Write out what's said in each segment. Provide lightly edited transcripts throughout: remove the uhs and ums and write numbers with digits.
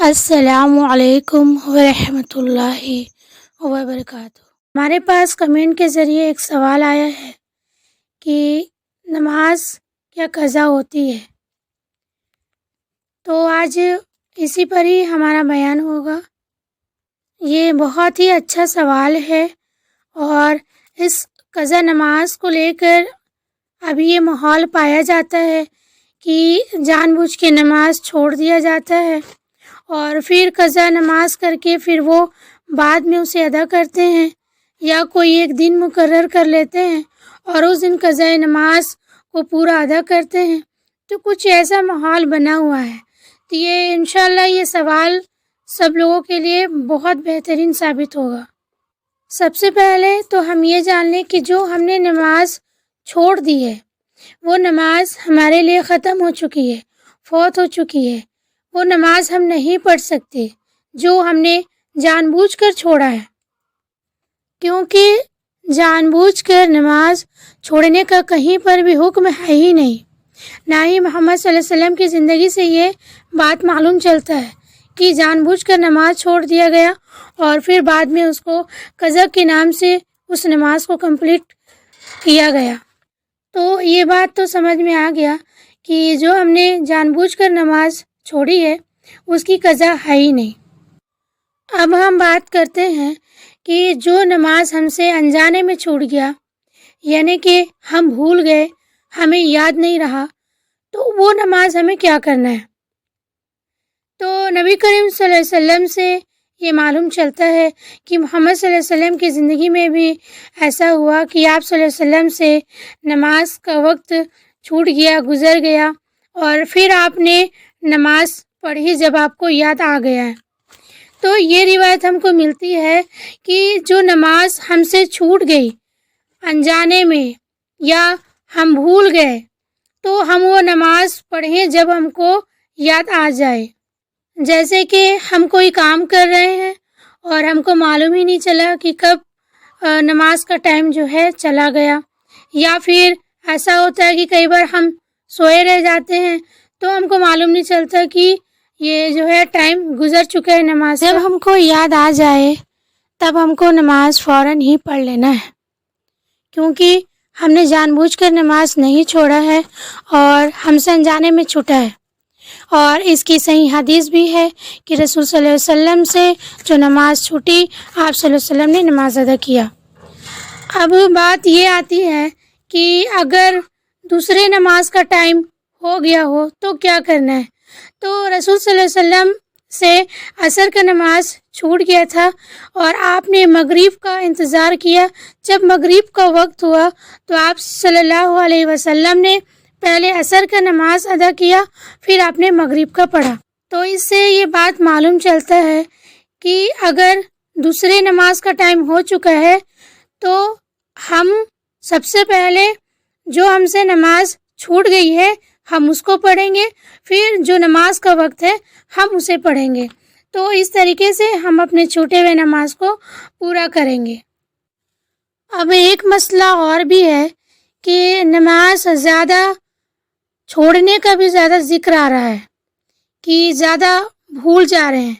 السلام علیکم ورحمۃ اللہ وبرکاتہ۔ ہمارے پاس کمنٹ کے ذریعے ایک سوال آیا ہے کہ نماز کیا قضا ہوتی ہے؟ تو آج اسی پر ہی ہمارا بیان ہوگا۔ یہ بہت ہی اچھا سوال ہے اور اس قضا نماز کو لے کر ابھی یہ ماحول پایا جاتا ہے کہ جان بوجھ کے نماز چھوڑ دیا جاتا ہے اور پھر قضا نماز کر کے پھر وہ بعد میں اسے ادا کرتے ہیں، یا کوئی ایک دن مقرر کر لیتے ہیں اور اس دن قضا نماز کو پورا ادا کرتے ہیں۔ تو کچھ ایسا ماحول بنا ہوا ہے، تو یہ انشاءاللہ یہ سوال سب لوگوں کے لیے بہت بہترین ثابت ہوگا۔ سب سے پہلے تو ہم یہ جان لیں کہ جو ہم نے نماز چھوڑ دی ہے وہ نماز ہمارے لیے ختم ہو چکی ہے، فوت ہو چکی ہے۔ وہ نماز ہم نہیں پڑھ سکتے جو ہم نے جان بوجھ کر چھوڑا ہے، کیونکہ جان بوجھ کر نماز چھوڑنے کا کہیں پر بھی حکم ہے ہی نہیں، نہ ہی محمد صلی اللہ علیہ وسلم کی زندگی سے یہ بات معلوم چلتا ہے کہ جان بوجھ کر نماز چھوڑ دیا گیا اور پھر بعد میں اس کو قضا کے نام سے اس نماز کو کمپلیٹ کیا گیا۔ تو یہ بات تو سمجھ میں آ گیا کہ جو ہم نے جان بوجھ کر نماز چھوڑی ہے اس کی قضا ہے ہی نہیں۔ اب ہم بات کرتے ہیں کہ جو نماز ہم سے انجانے میں چھوٹ گیا، یعنی کہ ہم بھول گئے، ہمیں یاد نہیں رہا، تو وہ نماز ہمیں کیا کرنا ہے؟ تو نبی کریم صلی اللہ علیہ وسلم سے یہ معلوم چلتا ہے کہ محمد صلی اللہ علیہ وسلم کی زندگی میں بھی ایسا ہوا کہ آپ صلی اللہ علیہ وسلم سے نماز کا وقت چھوٹ گیا، گزر گیا، اور پھر آپ نے نماز پڑھی جب آپ کو یاد آ گیا ہے۔ تو یہ روایت ہم کو ملتی ہے کہ جو نماز ہم سے چھوٹ گئی انجانے میں یا ہم بھول گئے تو ہم وہ نماز پڑھیں جب ہم کو یاد آ جائے۔ جیسے کہ ہم کوئی کام کر رہے ہیں اور ہم کو معلوم ہی نہیں چلا کہ کب نماز کا ٹائم جو ہے چلا گیا، یا پھر ایسا ہوتا ہے کہ کئی بار ہم سوئے رہ جاتے ہیں تو ہم کو معلوم نہیں چلتا کہ یہ جو ہے ٹائم گزر چکا ہے نماز کا۔ جب ہم کو یاد آ جائے تب ہم کو نماز فوراً ہی پڑھ لینا ہے، کیونکہ ہم نے جان بوجھ کر نماز نہیں چھوڑا ہے اور ہم سے انجانے میں چھوٹا ہے۔ اور اس کی صحیح حدیث بھی ہے کہ رسول صلی اللہ علیہ وسلم سے جو نماز چھوٹی آپ صلی اللہ علیہ وسلم نے نماز ادا کیا۔ اب بات یہ آتی ہے کہ اگر دوسرے نماز کا ٹائم ہو گیا ہو تو کیا کرنا ہے؟ تو رسول صلی اللہ علیہ وسلم سے عصر کا نماز چھوٹ گیا تھا اور آپ نے مغرب کا انتظار کیا۔ جب مغرب کا وقت ہوا تو آپ صلی اللہ علیہ وسلم نے پہلے عصر کا نماز ادا کیا، پھر آپ نے مغرب کا پڑھا۔ تو اس سے یہ بات معلوم چلتا ہے کہ اگر دوسرے نماز کا ٹائم ہو چکا ہے تو ہم سب سے پہلے جو ہم سے نماز چھوٹ گئی ہے ہم اس کو پڑھیں گے، پھر جو نماز کا وقت ہے ہم اسے پڑھیں گے۔ تو اس طریقے سے ہم اپنے چھوٹے ہوئے نماز کو پورا کریں گے۔ اب ایک مسئلہ اور بھی ہے کہ نماز زیادہ چھوڑنے کا بھی زیادہ ذکر آ رہا ہے کہ زیادہ بھول جا رہے ہیں۔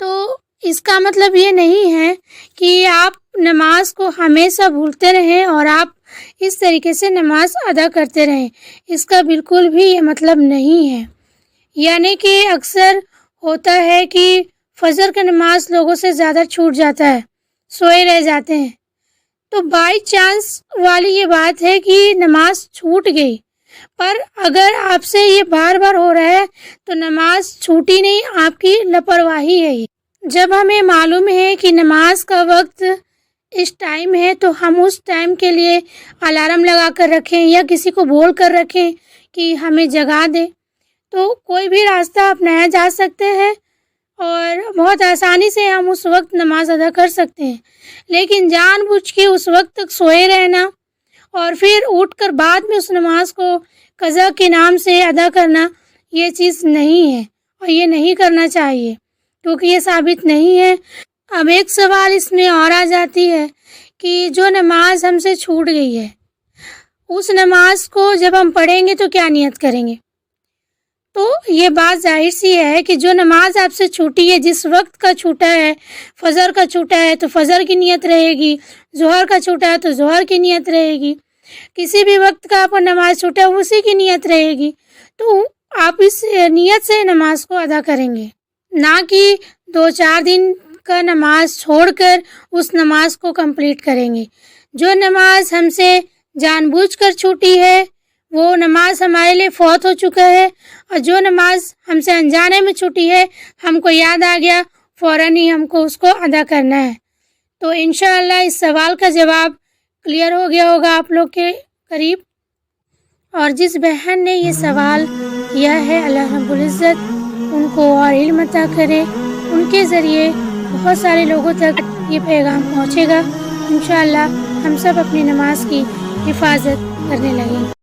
تو اس کا مطلب یہ نہیں ہے کہ آپ نماز کو ہمیشہ بھولتے رہیں اور آپ اس طریقے سے نماز ادا کرتے رہیں، اس کا بالکل بھی یہ مطلب نہیں ہے۔ یعنی کہ اکثر ہوتا ہے کہ فجر کا نماز لوگوں سے زیادہ چھوٹ جاتا ہے، سوئے رہ جاتے ہیں۔ تو بائی چانس والی یہ بات ہے کہ نماز چھوٹ گئی، پر اگر آپ سے یہ بار بار ہو رہا ہے تو نماز چھوٹی نہیں، آپ کی لاپرواہی ہے یہ۔ جب ہمیں معلوم ہے کہ نماز کا وقت اس ٹائم ہے تو ہم اس ٹائم کے لیے الارم لگا کر رکھیں یا کسی کو بول کر رکھیں کہ ہمیں جگا دے، تو کوئی بھی راستہ اپنایا جا سکتے ہیں اور بہت آسانی سے ہم اس وقت نماز ادا کر سکتے ہیں۔ لیکن جان بوجھ کے اس وقت تک سوئے رہنا اور پھر اٹھ کر بعد میں اس نماز کو قضا کے نام سے ادا کرنا، یہ چیز نہیں ہے اور یہ نہیں کرنا چاہیے، کیونکہ یہ ثابت نہیں ہے۔ اب ایک سوال اس میں اور آ جاتی ہے کہ جو نماز ہم سے چھوٹ گئی ہے اس نماز کو جب ہم پڑھیں گے تو کیا نیت کریں گے؟ تو تو یہ بات ظاہر سی ہے کہ جو نماز آپ سے چھوٹی ہے، جس وقت کا چھوٹا ہے، فجر کا چھوٹا ہے تو فجر کی نیت رہے گی، ظہر کا چھوٹا ہے تو ظہر کی نیت رہے گی، کسی بھی وقت کا آپ کو نماز چھوٹا ہے اسی کی نیت رہے گی، تو آپ اس نیت سے نماز کو ادا کریں گے، نہ کہ 2-4 دن کا نماز چھوڑ کر اس نماز کو کمپلیٹ کریں گے۔ جو نماز ہم سے جان بوجھ کر چھوٹی ہے وہ نماز ہمارے لیے فوت ہو چکا ہے، اور جو نماز ہم سے انجانے میں چھوٹی ہے، ہم کو یاد آ گیا، فوراً ہی ہم کو اس کو ادا کرنا ہے۔ تو انشاءاللہ اس سوال کا جواب کلیئر ہو گیا ہوگا آپ لوگ کے قریب۔ اور جس بہن نے یہ سوال کیا ہے، اللہ رب العزت ان کو اور علم عطا کرے، ان کے ذریعے بہت سارے لوگوں تک یہ پیغام پہنچے گا۔ انشاءاللہ ہم سب اپنی نماز کی حفاظت کرنے لگیں گے۔